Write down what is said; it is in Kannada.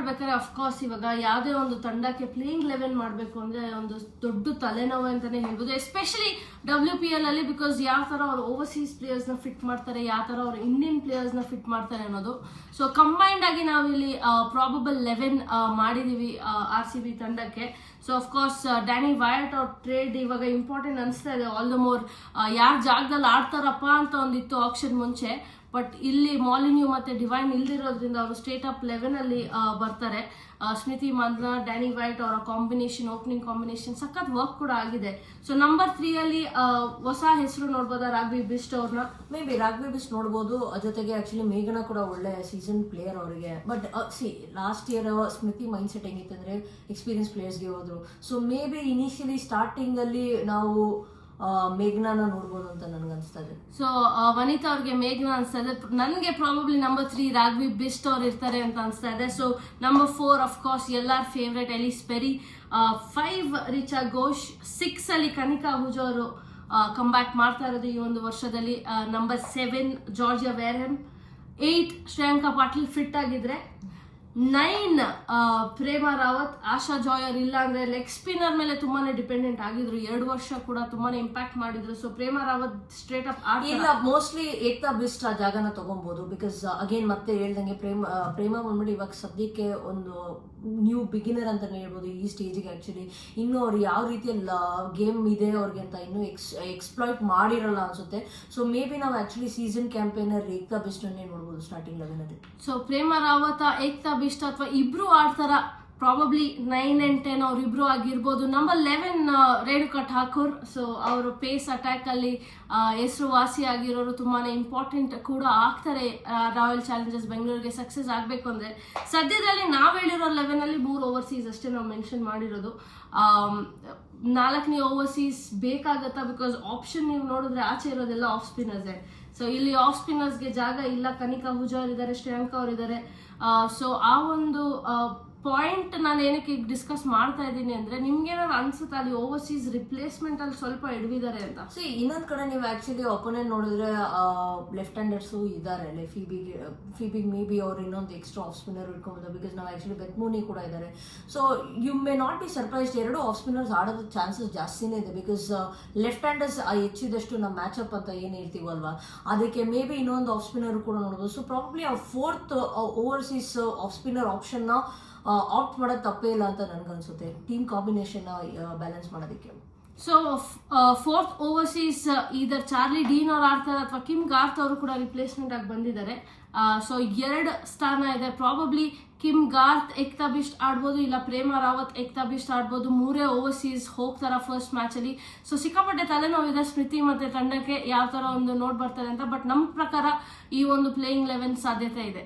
ಮಾಡ್ಬೇಕಾದ್ರೆ ಅಫ್ಕೋರ್ಸ್ ಇವಾಗ ಯಾವುದೇ ಒಂದು ತಂಡಕ್ಕೆ ಪ್ಲೇಯಿಂಗ್ 11 ಮಾಡಬೇಕು ಅಂದರೆ ಒಂದು ದೊಡ್ಡ ತಲೆನೋವು ಅಂತಲೇ ಹೇಳ್ಬೋದು, ಎಸ್ಪೆಷಲಿ WPL ಅಲ್ಲಿ. ಬಿಕಾಸ್ ಯಾವ ಥರ ಅವ್ರು ಓವರ್ಸೀಸ್ ಪ್ಲೇಯರ್ಸ್ನ ಫಿಟ್ ಮಾಡ್ತಾರೆ, ಯಾವ ಥರ ಅವ್ರು ಇಂಡಿಯನ್ ಪ್ಲೇಯರ್ಸ್ನ ಫಿಟ್ ಮಾಡ್ತಾರೆ ಅನ್ನೋದು. ಸೊ ಕಂಬೈನ್ಡ್ ಆಗಿ ನಾವಿಲ್ಲಿ ಪ್ರಾಬಬಲ್ 11 ಮಾಡಿದ್ದೀವಿ RCB ತಂಡಕ್ಕೆ. ಸೊ ಅಫ್ಕೋರ್ಸ್ ಡ್ಯಾನಿ ವೈಟ್ ಅವ್ರ ಟ್ರೇಡ್ ಇವಾಗ ಇಂಪಾರ್ಟೆಂಟ್ ಅನಿಸ್ತಾ ಇದೆ. ಆಲ್ ದ ಮೋರ್ ಯಾರ ಜಾಗದಲ್ಲಿ ಆಡ್ತಾರಪ್ಪ ಅಂತ ಒಂದಿತ್ತು ಆಪ್ಷನ್ ಮುಂಚೆ, ಬಟ್ ಇಲ್ಲಿ ಮಾಲಿನ್ಯೂ ಮತ್ತು ಡಿವೈನ್ ಇಲ್ದಿರೋದ್ರಿಂದ ಅವರು ಸ್ಟೇಟ್ ಅಪ್ 11 ಅಲ್ಲಿ ಬರ್ತಾರೆ. ಸ್ಮೃತಿ ಮಂದನ, ಡ್ಯಾನಿ ವೈಟ್ ಅವರ ಕಾಂಬಿನೇಷನ್, ಓಪನಿಂಗ್ ಕಾಂಬಿನೇಷನ್ ಸಖತ್ ವರ್ಕ್ ಕೂಡ ಆಗಿದೆ. ಸೊ ನಂಬರ್ 3 ಅಲ್ಲಿ ಹೊಸ ಹೆಸರು ನೋಡ್ಬೋದಾ, ರಾಘವಿ ಬಿಸ್ಟ್ ಅವ್ರನ್ನ? ಮೇ ಬಿ ರಾಘವಿ ಬಿಸ್ಟ್ ನೋಡ್ಬೋದು. ಜೊತೆಗೆ ಆಕ್ಚುಲಿ ಮೇಘನಾ ಕೂಡ ಒಳ್ಳೆ ಸೀಸನ್ ಪ್ಲೇಯರ್ ಅವರಿಗೆ. But last year Smriti mind set ಹೆಂಗಿತ್ತಂದ್ರೆ ಎಕ್ಸ್ಪೀರಿಯನ್ಸ್ ಪ್ಲೇಯರ್ಸ್ಗೆ ಹೋದ್ರು. So may be initially starting ಅಲ್ಲಿ ನಾವು ಮೇಘ್ನಾನ ನೋಡ್ಬೋದು ಅಂತ ನನ್ಗೆ ಅನಿಸ್ತಾ ಇದೆ. ಸೊ ವನಿತಾ ಅವ್ರಿಗೆ ಮೇಘ್ನಾ ಅನಿಸ್ತಾ ಇದೆ. ನನಗೆ ಪ್ರಾಬಬ್ಲಿ ನಂಬರ್ 3 ರಾಘವಿ ಬಿಸ್ಟ್ ಅವ್ರು ಇರ್ತಾರೆ ಅಂತ ಅನಿಸ್ತಾ ಇದೆ. ಸೊ ನಂಬರ್ 4 ಅಫ್ಕೋರ್ಸ್ ಎಲ್ಲರ ಫೇವ್ರೆಟ್ ಎಲಿಸ್ ಪೆರಿ, 5 ರಿಚಾ ಘೋಷ್, 6 ಅಲ್ಲಿ ಕನಿಕಾ ಹುಜ್ ಅವರು ಕಮ್ಬ್ಯಾಕ್ ಮಾಡ್ತಾ ಇರೋದು ಈ ಒಂದು ವರ್ಷದಲ್ಲಿ. Number 7 Georgia Wareham, 8 Shreyanka Patil fit ಆಗಿದ್ರೆ, 9 ಪ್ರೇಮಾ ರಾವತ್, ಆಶಾ ಜಾಯರ್ ಇಲ್ಲ ಅಂದ್ರೆ ಲೆಗ್ ಸ್ಪಿನ್ನರ್ ಮೇಲೆ ತುಂಬಾನೇ ಡಿಪೆಂಡೆಂಟ್ ಆಗಿದ್ರು, 2 ವರ್ಷ ಕೂಡ ತುಂಬಾನೇ ಇಂಪ್ಯಾಕ್ಟ್ ಮಾಡಿದ್ರು. So Prema Rawat straight up ಇಲ್ಲ, ಮೋಸ್ಟ್ಲಿ ಏಕ್ತಾ ಬಿಸ್ಟ್ ಆ ಜಾಗನ ತಗೊಬಹುದು. ಬಿಕಾಸ್ ಅಗೇನ್ ಮತ್ತೆ ಹೇಳ್ದಂಗೆ ಪ್ರೇಮಾ ಬಂದ್ಬಿಟ್ಟು ಇವಾಗ ಸದ್ಯಕ್ಕೆ ಒಂದು ನ್ಯೂ ಬಿಗಿನರ್ ಅಂತಾನೆ ಹೇಳ್ಬೋದು ಈ ಸ್ಟೇಜಿಗೆ. ಆಕ್ಚುಲಿ ಇನ್ನು ಅವ್ರು ಯಾವ ರೀತಿಯಲ್ಲಿ ಗೇಮ್ ಇದೆ ಅವ್ರಿಗೆ ಅಂತ ಇನ್ನೂ ಎಕ್ಸ್ಪ್ಲಾಯ್ಟ್ ಮಾಡಿರಲ್ಲ ಅನ್ಸುತ್ತೆ. ಸೊ ಮೇ ಬಿ ನಾವು actually season campaigner Ekta beast ಅನ್ನೇ ನೋಡ್ಬೋದು ಸ್ಟಾರ್ಟಿಂಗ್ 11 ಅಲ್ಲಿ. ಸೊ ಪ್ರೇಮಾ ರಾವತ್, ಏಕ್ತಾ ಬಿಸ್ಟ್ ಅಥವಾ ಇಬ್ರು ಆಡ್ತಾರ, ಪ್ರಾಬಬ್ಲಿ 9 and 10 ಅವರಿಬ್ರು ಆಗಿರ್ಬೋದು. ನಂಬರ್ 11 ರೇಣುಕಾ ಠಾಕೂರ್. ಸೊ ಅವರು ಪೇಸ್ ಅಟ್ಯಾಕ್ ಅಲ್ಲಿ ಹೆಸರುವಾಸಿ ಆಗಿರೋರು, ತುಂಬಾನೇ ಇಂಪಾರ್ಟೆಂಟ್ ಕೂಡ ಆಗ್ತಾರೆ ರಾಯಲ್ ಚಾಲೆಂಜರ್ಸ್ ಬೆಂಗಳೂರಿಗೆ ಸಕ್ಸಸ್ ಆಗಬೇಕು ಅಂದ್ರೆ. ಸದ್ಯದಲ್ಲಿ ನಾವು ಹೇಳಿರೋ 11 ಅಲ್ಲಿ 3 ಓವರ್ಸೀಸ್ ಅಷ್ಟೇ ನಾವು ಮೆನ್ಷನ್ ಮಾಡಿರೋದು. 4ನೇ ಓವರ್ಸೀಸ್ ಬೇಕಾಗತ್ತಾ? ಬಿಕಾಸ್ ಆಪ್ಷನ್ ನೀವು ನೋಡಿದ್ರೆ ಆಚೆ ಇರೋದೆಲ್ಲ ಆಫ್ ಸ್ಪಿನ್ನರ್ಸೇ. ಸೊ ಇಲ್ಲಿ ಆಫ್ ಸ್ಪಿನ್ನರ್ಸ್ಗೆ ಜಾಗ ಇಲ್ಲ. ಕನಿಕಾ ಹುಜಾ ಅವರಿದ್ದಾರೆ, ಶ್ರೇಯಾಂಕಾ ಅವರಿದ್ದಾರೆ. ಸೊ ಆ ಒಂದು ಪಾಯಿಂಟ್ ನಾನು ಏನಕ್ಕೆ ಡಿಸ್ಕಸ್ ಮಾಡ್ತಾ ಇದ್ದೀನಿ ಅಂದ್ರೆ, ನಿಮ್ಗೆ ಏನಾದ್ರು ಅನ್ಸುತ್ತೆ ಅಲ್ಲಿ ಓವರ್ಸೀಸ್ ರಿಪ್ಲೇಸ್ಮೆಂಟ್ ಅಲ್ಲಿ ಸ್ವಲ್ಪ ಎಡವಿದ್ದಾರೆ ಅಂತ? ಇನ್ನೊಂದ್ ಕಡೆ ನೀವು ಆಕ್ಚುಲಿ ಒಪೋನೆಂಟ್ ನೋಡಿದ್ರೆ ಲೆಫ್ಟ್ ಹ್ಯಾಂಡರ್ಸು ಇದ್ದಾರೆ. ಫೀಬಿಗ್ ಮೇ ಬಿ ಅವ್ರು ಇನ್ನೊಂದು ಎಕ್ಸ್ಟ್ರಾ ಆಫ್ ಸ್ಪಿನ್ನರ್ ಇಟ್ಕೊಬೋದು. ಬಿಕಾಸ್ ನಾವು ಆಕ್ಚುಲಿ ಬೆತ್ಮೂನಿ ಕೂಡ ಇದ್ದಾರೆ. So you may not be surprised, 2 of spinners ಆಡೋದು ಚಾನ್ಸಸ್ ಜಾಸ್ತಿನೇ ಇದೆ. ಬಿಕಾಸ್ ಲೆಫ್ಟ್ ಹ್ಯಾಂಡರ್ಸ್ ಹೆಚ್ಚಿದಷ್ಟು ನಮ್ಮ ಮ್ಯಾಚ್ ಅಪ್ ಅಂತ ಏನು ಹೇಳ್ತೀವಲ್ವಾ, ಅದಕ್ಕೆ ಮೇ ಬಿ ಇನ್ನೊಂದು ಆಫ್ ಸ್ಪಿನ್ನರ್ ಕೂಡ ನೋಡ್ಬೋದು. ಸೊ ಪ್ರಾಬ್ಲಿ ಆ 4th overseas off spinner option ನ ಆಪ್ಟ್ ಮಾಡೋದು ತಪ್ಪೇ ಇಲ್ಲ ಅಂತ ನನ್ಗನ್ಸುತ್ತೆ, ಟೀಮ್ ಕಾಂಬಿನೇಷನ್ ಬ್ಯಾಲೆನ್ಸ್ ಮಾಡೋದಕ್ಕೆ. ಸೊ 4th ಓವರ್ಸೀಸ್ ಇದರ್ ಚಾರ್ಲಿ ಡೀನ್ ಅವ್ರು ಆಡ್ತಾರೆ ಅಥವಾ ಕಿಮ್ ಗಾರ್ತ್ ಅವರು ಕೂಡ ರಿಪ್ಲೇಸ್ಮೆಂಟ್ ಆಗಿ ಬಂದಿದ್ದಾರೆ. ಸೊ 2 ಸ್ಥಾನ ಇದೆ. Probably Kim Garth Ekta beast ಆಡ್ಬೋದು, ಇಲ್ಲ ಪ್ರೇಮಾ ರಾವತ್ ಏಕ್ತಾ ಬಿಸ್ಟ್ ಆಡ್ಬೋದು. 3 ಓವರ್ಸೀಸ್ ಹೋಗ್ತಾರ ಫಸ್ಟ್ ಮ್ಯಾಚ್ ಅಲ್ಲಿ. ಸೊ ಸಿಕ್ಕಾಪಟ್ಟೆ ತಲೆನೋವಿದೆ ಸ್ಮೃತಿ ಮತ್ತೆ ತಂಡಕ್ಕೆ ಯಾವ ತರ ಒಂದು ನೋಡ್ ಬರ್ತಾರೆ ಅಂತ. ಬಟ್ ನಮ್ಮ ಪ್ರಕಾರ ಈ ಒಂದು ಪ್ಲೇಯಿಂಗ್ 11 ಸಾಧ್ಯತೆ ಇದೆ.